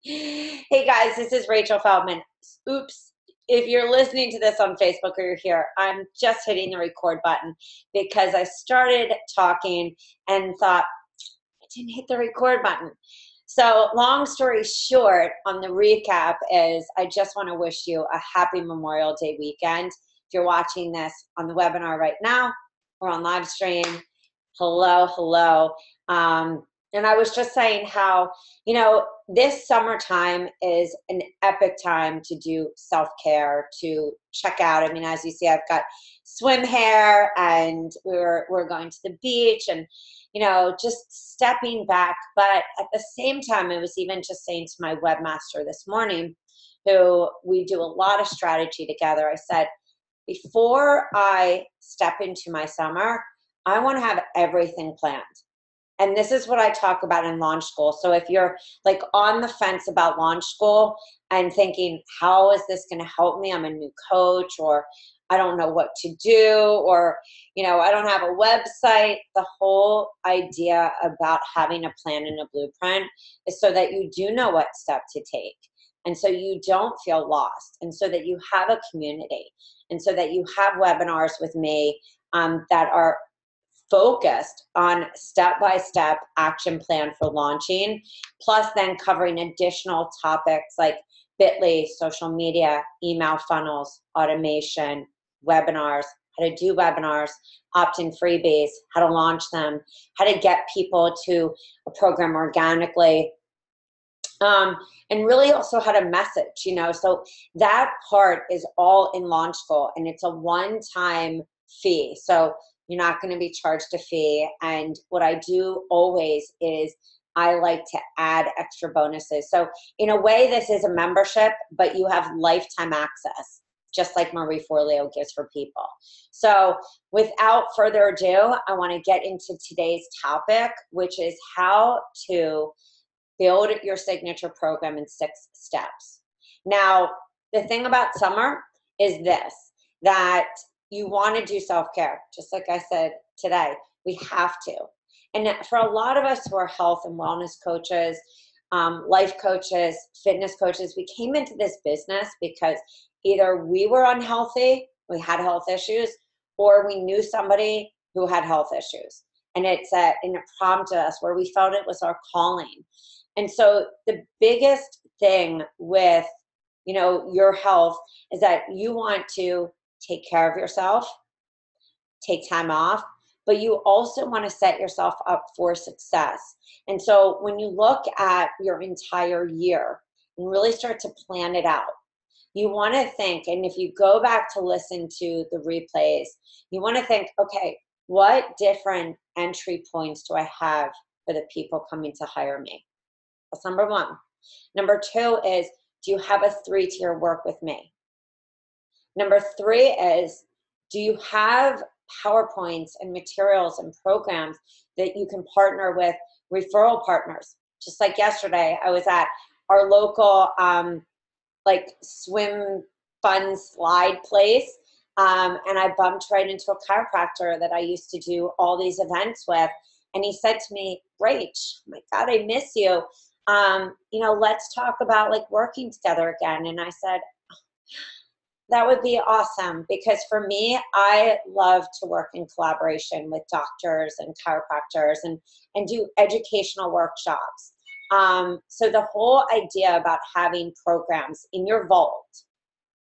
Hey guys, this is Rachel Feldman. Oops. If you're listening to this on Facebook or you're here, I'm just hitting the record button because I started talking and thought I didn't hit the record button. So long story short, on the recap is I just want to wish you a happy Memorial Day weekend. If you're watching this on the webinar right now or on live stream, hello. And I was just saying how, this summertime is an epic time to do self-care, to check out. I mean, as you see, I've got swim hair and we're going to the beach and, just stepping back. But at the same time, I was even just saying to my webmaster this morning, who we do a lot of strategy together, I said, before I step into my summer, I want to have everything planned. And this is what I talk about in launch school. So if you're like on the fence about launch school and thinking, how is this going to help me? I'm a new coach, or I don't know what to do, or, I don't have a website. The whole idea about having a plan and a blueprint is so that you do know what step to take. And so you don't feel lost. And so that you have a community. And so that you have webinars with me that are focused on step-by-step action plan for launching, plus then covering additional topics like Bitly, social media, email funnels, automation, webinars, how to do webinars, opt-in freebies, how to launch them, how to get people to a program organically, and really also how to message, So that part is all in launch school, and it's a one-time fee. So you're not going to be charged a fee. And what I do always is I like to add extra bonuses. So in a way, this is a membership, but you have lifetime access, just like Marie Forleo gives for people. So without further ado, I want to get into today's topic, which is how to build your signature program in 6 steps. Now, the thing about summer is this, that you want to do self-care. Just like I said today, we have to. And for a lot of us who are health and wellness coaches, life coaches, fitness coaches, we came into this business because either we were unhealthy, we had health issues, or we knew somebody who had health issues. And it prompted us where we felt it was our calling. And so the biggest thing with, your health is that you want to take care of yourself, take time off, but you also want to set yourself up for success. And so when you look at your entire year and really start to plan it out, you want to think, and if you go back to listen to the replays, you want to think, okay, what different entry points do I have for the people coming to hire me? That's number 1. Number 2 is, do you have a 3-tier work with me? Number 3 is, do you have PowerPoints and materials and programs that you can partner with referral partners? Just like yesterday, I was at our local swim fun slide place, and I bumped right into a chiropractor that I used to do all these events with, and he said to me, Rach, oh my God, I miss you. Let's talk about working together again. And I said, that would be awesome, because for me, I love to work in collaboration with doctors and chiropractors and do educational workshops. So the whole idea about having programs in your vault,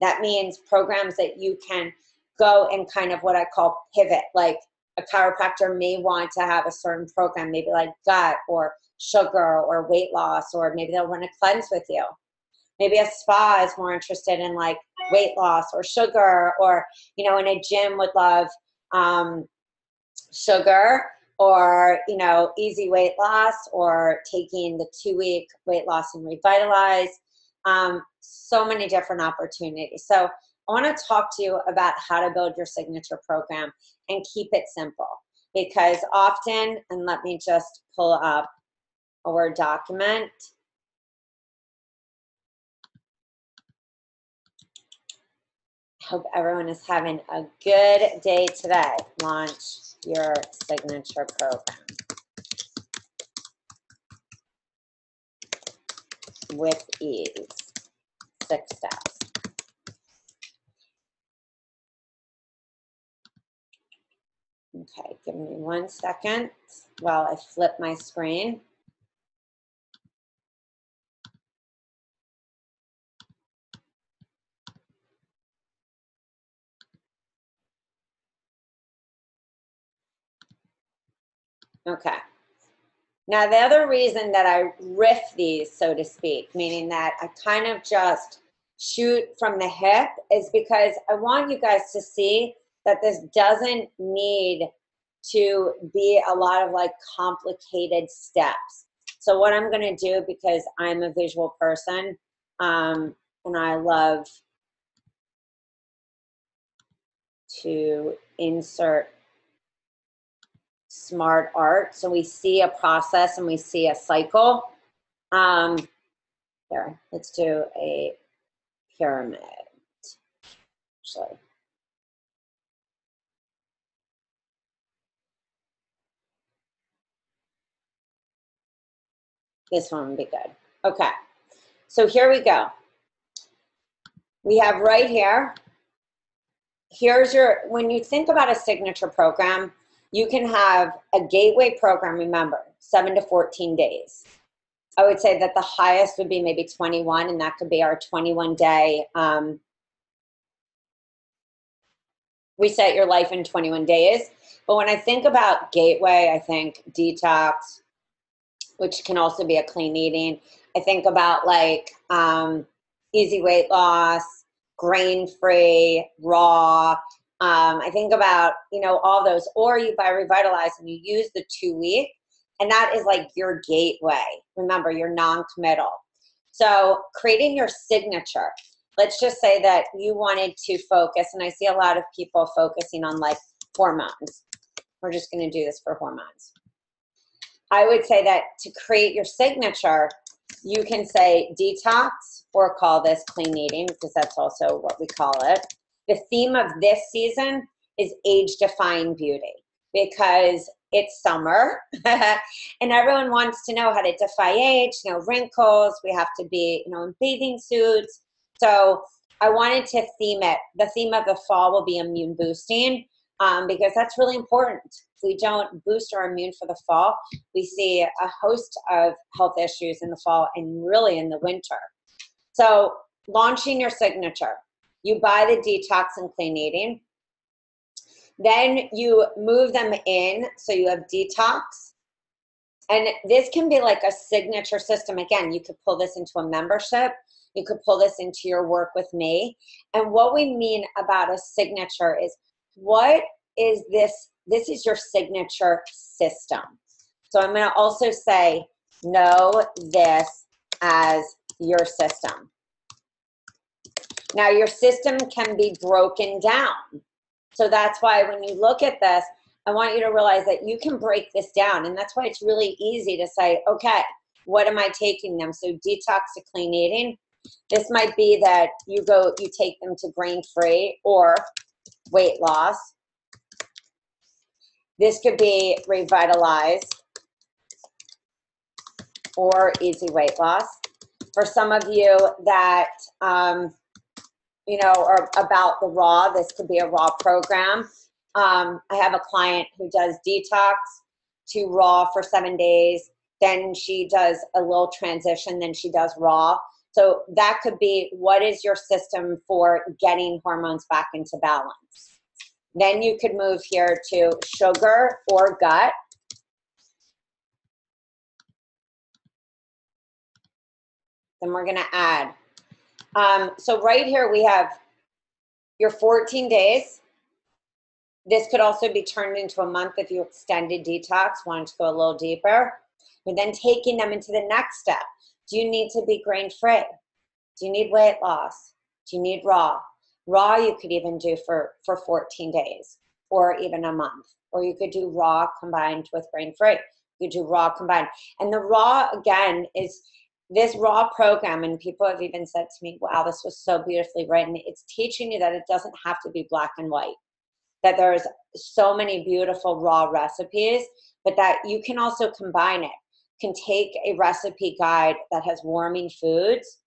that means programs that you can go and kind of what I call pivot. Like a chiropractor may want to have a certain program, maybe like gut or sugar or weight loss, or maybe they'll run a cleanse with you. Maybe a spa is more interested in weight loss or sugar, or, in a gym would love sugar or, easy weight loss, or taking the 2-week weight loss and revitalize. So many different opportunities. So I want to talk to you about how to build your signature program and keep it simple, because often, and let me just pull up a Word document. Hope everyone is having a good day today. Launch your signature program. with ease. 6 steps. Okay, give me 1 second while I flip my screen. Okay. Now, the other reason that I riff these, so to speak, meaning that I kind of just shoot from the hip, is because I want you guys to see that this doesn't need to be a lot of like complicated steps. So what I'm going to do, because I'm a visual person, and I love to insert smart art, so we see a process and we see a cycle. Here, let's do a pyramid. Actually, this one would be good. Okay, so here we go. We have right here, here's your, when you think about a signature program, you can have a gateway program, remember, 7 to 14 days. I would say that the highest would be maybe 21, and that could be our 21-day, reset your life in 21 days. But when I think about gateway, I think detox, which can also be a clean eating. I think about like easy weight loss, grain-free, raw. I think about, you know, all those, or you buy Revitalize and you use the 2-week, and that is like your gateway. Remember, you're non-committal. So creating your signature. Let's just say that you wanted to focus, and I see a lot of people focusing on like hormones. We're just going to do this for hormones. I would say that to create your signature, you can say detox, or call this clean eating, because that's also what we call it. The theme of this season is age-defying beauty, because it's summer and everyone wants to know how to defy age, no wrinkles. We have to be, you know, in bathing suits. So I wanted to theme it. The theme of the fall will be immune boosting, because that's really important. If we don't boost our immune for the fall, we see a host of health issues in the fall and really in the winter. So launching your signature, you buy the detox and clean eating. Then you move them in, so you have detox. And this can be like a signature system. Again, you could pull this into a membership. You could pull this into your work with me. And what we mean about a signature is, what is this? This is your signature system. So I'm going to also say, know this as your system. Now, your system can be broken down. So that's why when you look at this, I want you to realize that you can break this down. And that's why it's really easy to say, okay, what am I taking them? So detox to clean eating. This might be that you take them to grain-free or weight loss. This could be Revitalize or easy weight loss. For some of you that, you know, or about the raw, this could be a raw program. I have a client who does detox to raw for 7 days. Then she does a little transition. Then she does raw. So that could be, what is your system for getting hormones back into balance? Then you could move here to sugar or gut. Then we're going to add. So right here we have your 14 days. This could also be turned into a month if you extended detox, wanted to go a little deeper. But then taking them into the next step. Do you need to be grain-free? Do you need weight loss? Do you need raw? Raw you could even do for 14 days or even a month. Or you could do raw combined with grain-free. You could do raw combined. And the raw, again, is this raw program, and people have even said to me, wow, this was so beautifully written. It's teaching you that it doesn't have to be black and white, that there's so many beautiful raw recipes, but that you can also combine it. can take a recipe guide that has warming foods,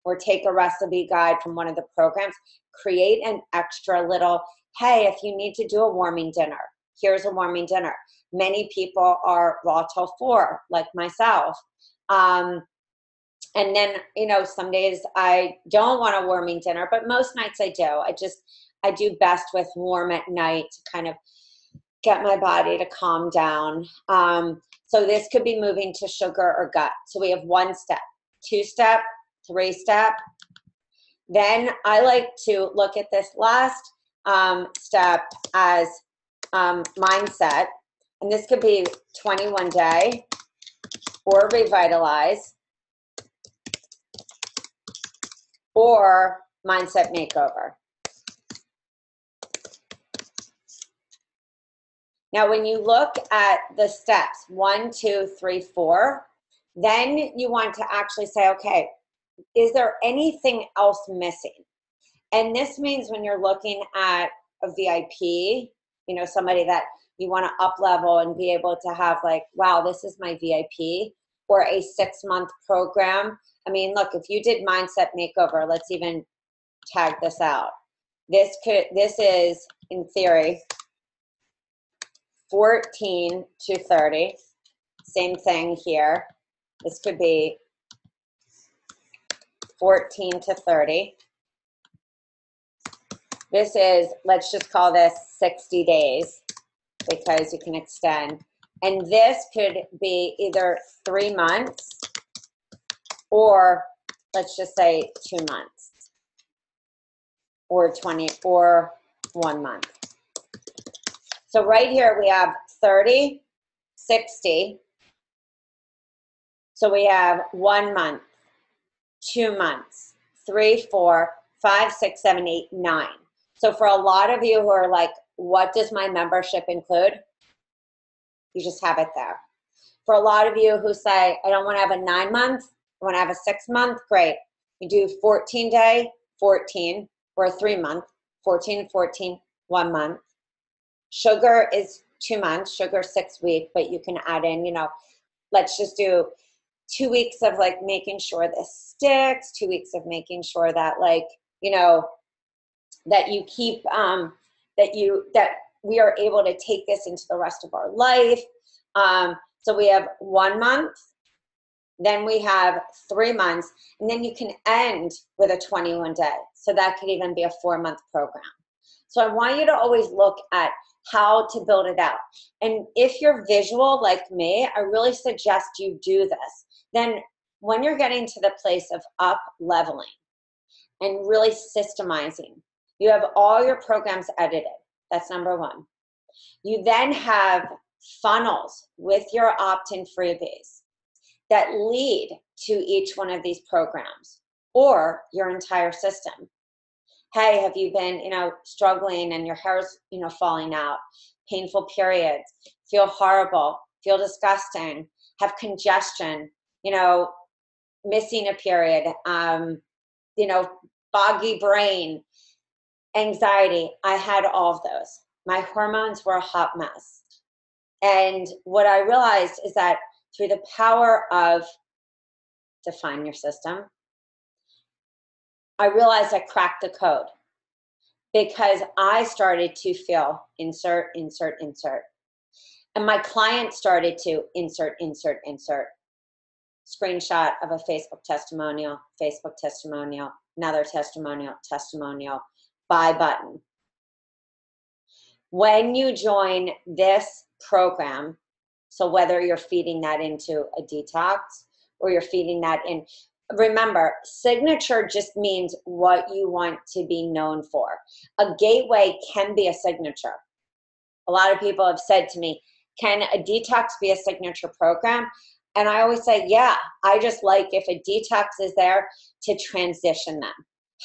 or take a recipe guide from one of the programs, create an extra little, hey, if you need to do a warming dinner, here's a warming dinner. Many people are raw till 4, like myself. And then, some days I don't want a warming dinner, but most nights I do. I do best with warm at night to kind of get my body to calm down. So this could be moving to sugar or gut. So we have 1 step, 2 step, 3 step. Then I like to look at this last step as mindset. And this could be 21 day or revitalize or mindset makeover. Now, when you look at the steps, 1, 2, 3, 4, then you want to actually say, okay, is there anything else missing? And this means when you're looking at a VIP, somebody that you want to up level and be able to have like, wow, this is my VIP, or a 6-month program. I mean, look, if you did mindset makeover, let's even tag this out. This is in theory 14 to 30. Same thing here. This could be 14 to 30. This is, let's just call this 60 days because you can extend. And this could be either 3 months or let's just say 2 months or 1 month. So right here we have 30, 60. So we have 1 month, 2 months, 3, 4, 5, 6, 7, 8, 9. So for a lot of you who are like, what does my membership include? You just have it there. For a lot of you who say, I don't want to have a 9 month, I want to have a 6 month, great. You do 14 day, 14, or a 3 month, 14, 14, 1 month. Sugar is 2 months, sugar 6 weeks, but you can add in, let's just do 2 weeks of like making sure this sticks, 2 weeks of making sure that that you keep, that we are able to take this into the rest of our life. So we have 1 month, then we have 3 months, and then you can end with a 21 day. So that could even be a 4-month program. So I want you to always look at how to build it out. And if you're visual like me, I really suggest you do this. Then when you're getting to the place of up leveling and really systemizing, you have all your programs edited. That's number 1. You then have funnels with your opt-in freebies that lead to each one of these programs or your entire system. Hey, have you been, struggling and your hair's, falling out, painful periods, feel horrible, feel disgusting, have congestion, missing a period, foggy brain, anxiety. I had all of those. My hormones were a hot mess. And what I realized is that through the power of define your system, I realized I cracked the code because I started to feel insert. And my client started to insert. Screenshot of a Facebook testimonial, another testimonial, buy button. When you join this program, so whether you're feeding that into a detox or you're feeding that in, remember, signature just means what you want to be known for. A gateway can be a signature. A lot of people have said to me, can a detox be a signature program? And I always say, yeah, I just like if a detox is there to transition them.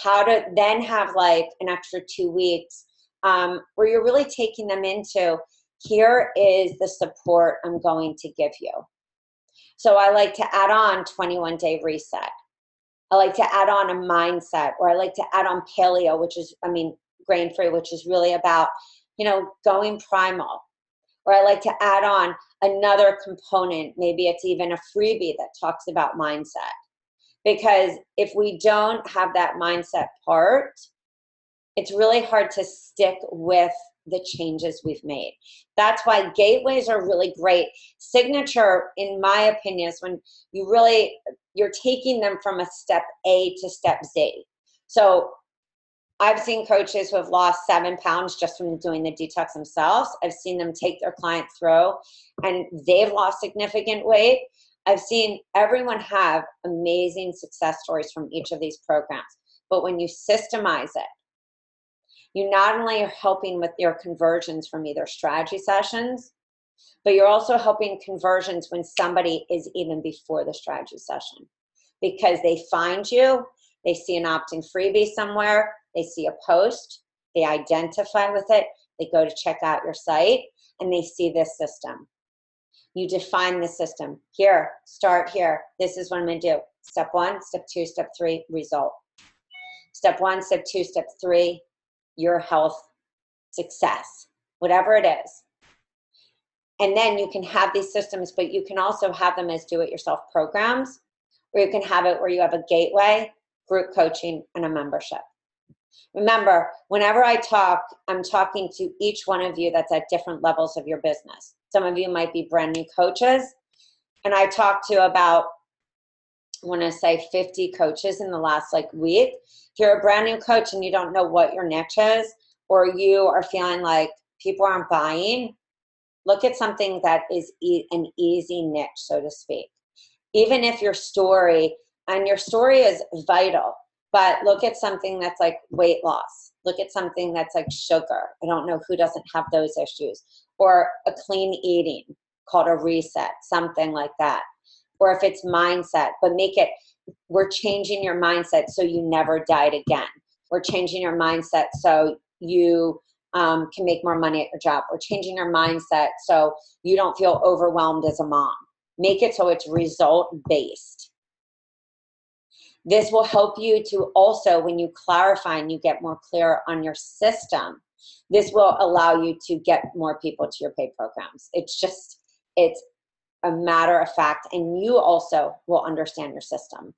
How to then have like an extra 2 weeks where you're really taking them into, here is the support I'm going to give you. So I like to add on 21 day reset. I like to add on a mindset, or I like to add on paleo, which is, grain free, which is really about, going primal. Or I like to add on another component. Maybe it's even a freebie that talks about mindset. Because if we don't have that mindset part, it's really hard to stick with the changes we've made. That's why gateways are really great. Signature, in my opinion, is when you're taking them from a step A to step Z. So I've seen coaches who have lost 7 pounds just from doing the detox themselves. I've seen them take their client through and they've lost significant weight. I've seen everyone have amazing success stories from each of these programs. But when you systemize it, you not only are helping with your conversions from either strategy sessions, but you're also helping conversions when somebody is even before the strategy session. Because they find you, they see an opt-in freebie somewhere, they see a post, they identify with it, they go to check out your site, and they see this system. You define the system. Here, start here. This is what I'm going to do. Step 1, step 2, step 3, result. Step 1, step 2, step 3, your health success, whatever it is. And then you can have these systems, but you can also have them as do-it-yourself programs, or you can have it where you have a gateway, group coaching, and a membership. Remember, whenever I talk, I'm talking to each one of you that's at different levels of your business. Some of you might be brand new coaches, and I talked to about, I want to say 50 coaches in the last week. If you're a brand new coach and you don't know what your niche is, or you are feeling like people aren't buying, look at something that is an easy niche, so to speak. Even if your story, and your story is vital, but look at something that's like weight loss. Look at something that's like sugar. I don't know who doesn't have those issues. Or a clean eating called a reset, something like that. Or if it's mindset, but make it, we're changing your mindset so you never diet again. We're changing your mindset so you can make more money at your job. We're changing your mindset so you don't feel overwhelmed as a mom. Make it so it's result-based. This will help you to also, when you clarify and you get more clear on your system, this will allow you to get more people to your paid programs. It's a matter of fact, and you also will understand your system.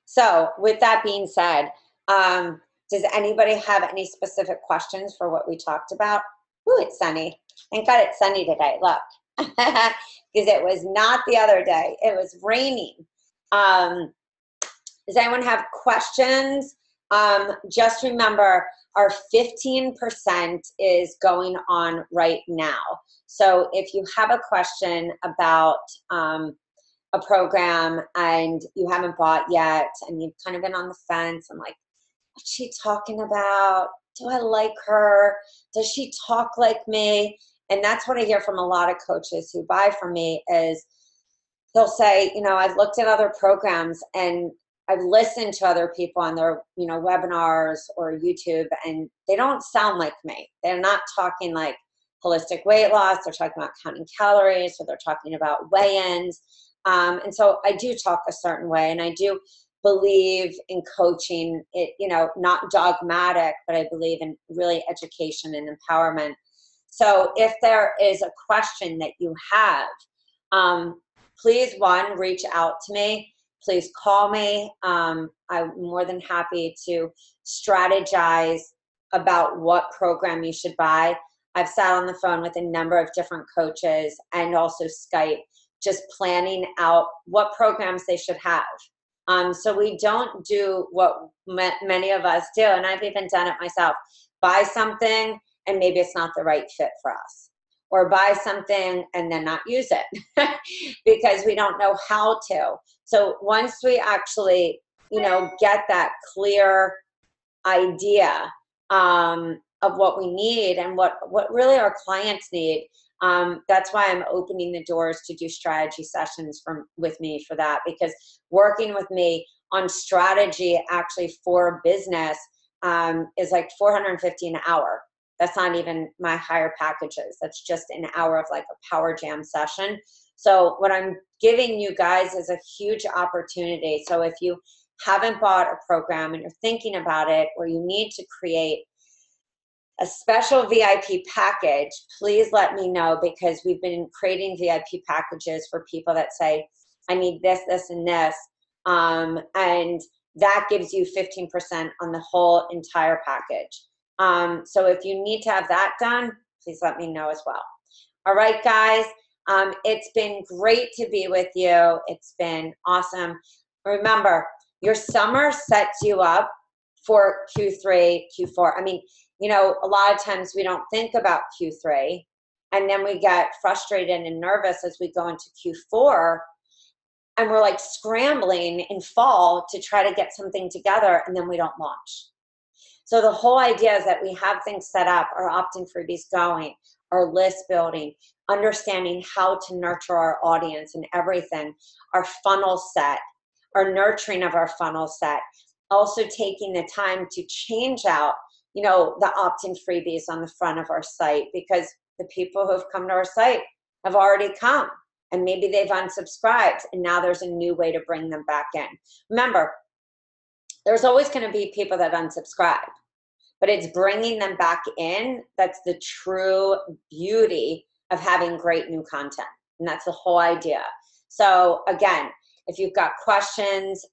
So with that being said, does anybody have any specific questions for what we talked about? Ooh, it's sunny. Thank God it's sunny today. Look, because it was not the other day. It was raining. Does anyone have questions? Just remember, our 15% is going on right now. So if you have a question about a program and you haven't bought yet and you've kind of been on the fence, I'm like, what's she talking about? Do I like her? Does she talk like me? And that's what I hear from a lot of coaches who buy from me is they'll say, I've looked at other programs and I've listened to other people on their, webinars or YouTube, and they don't sound like me. They're not talking like holistic weight loss. They're talking about counting calories, or they're talking about weigh-ins. And so I do talk a certain way, and I do believe in coaching it, not dogmatic, but I believe in really education and empowerment. So if there is a question that you have, please, one, reach out to me. Please call me. I'm more than happy to strategize about what program you should buy. I've sat on the phone with a number of different coaches and also Skype, just planning out what programs they should have. So we don't do what many of us do, and I've even done it myself. Buy something and maybe it's not the right fit for us. Or buy something and then not use it because we don't know how to. So once we actually, get that clear idea of what we need and what really our clients need, that's why I'm opening the doors to do strategy sessions with me for that, because working with me on strategy actually for business is like $450 an hour. That's not even my higher packages. That's just an hour of like a power jam session. So what I'm giving you guys is a huge opportunity. So if you haven't bought a program and you're thinking about it, or you need to create a special VIP package, please let me know, because we've been creating VIP packages for people that say, I need this, this, and this. And that gives you 15% on the whole entire package. So if you need to have that done, please let me know as well. All right, guys. It's been great to be with you. It's been awesome. Remember, your summer sets you up for Q3, Q4. I mean, you know, a lot of times we don't think about Q3, and then we get frustrated and nervous as we go into Q4, and we're like scrambling in fall to try to get something together, and then we don't launch. So the whole idea is that we have things set up, our opt-in freebies going, our list building, understanding how to nurture our audience and everything, our funnel set, our nurturing of our funnel set, also taking the time to change out, you know, the opt-in freebies on the front of our site, because the people who have come to our site have already come, and maybe they've unsubscribed, and now there's a new way to bring them back in. Remember, there's always going to be people that unsubscribe, but it's bringing them back in that's the true beauty of having great new content, and that's the whole idea. So again, if you've got questions,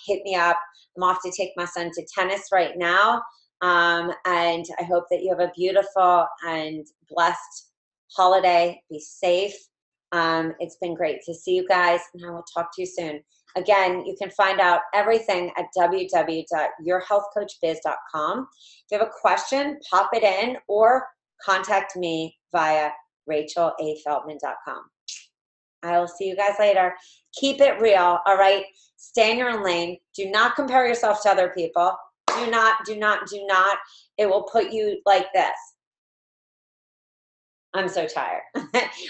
hit me up. I'm off to take my son to tennis right now. And I hope that you have a beautiful and blessed holiday. Be safe. It's been great to see you guys, and I will talk to you soon. Again, you can find out everything at www.yourhealthcoachbiz.com. If you have a question, pop it in or contact me via rachelafeldman.com. I will see you guys later. Keep it real, all right? Stay in your own lane. Do not compare yourself to other people. Do not, do not, do not. It will put you like this. I'm so tired.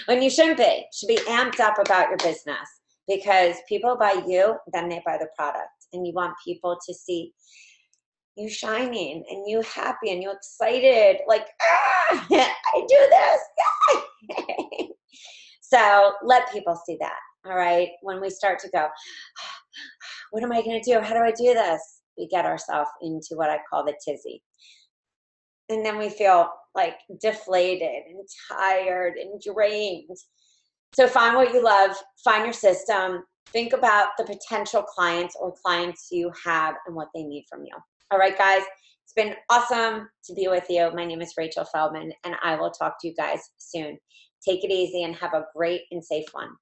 When you shouldn't be. You should be amped up about your business, because people buy you, then they buy the product. And you want people to see you shining and you happy and you excited. Like, I do this. So let people see that, all right? When we start to go, what am I going to do? How do I do this? We get ourselves into what I call the tizzy. And then we feel like deflated and tired and drained. So find what you love, find your system, think about the potential clients or clients you have and what they need from you. All right, guys, it's been awesome to be with you. My name is Rachel Feldman, and I will talk to you guys soon. Take it easy and have a great and safe one.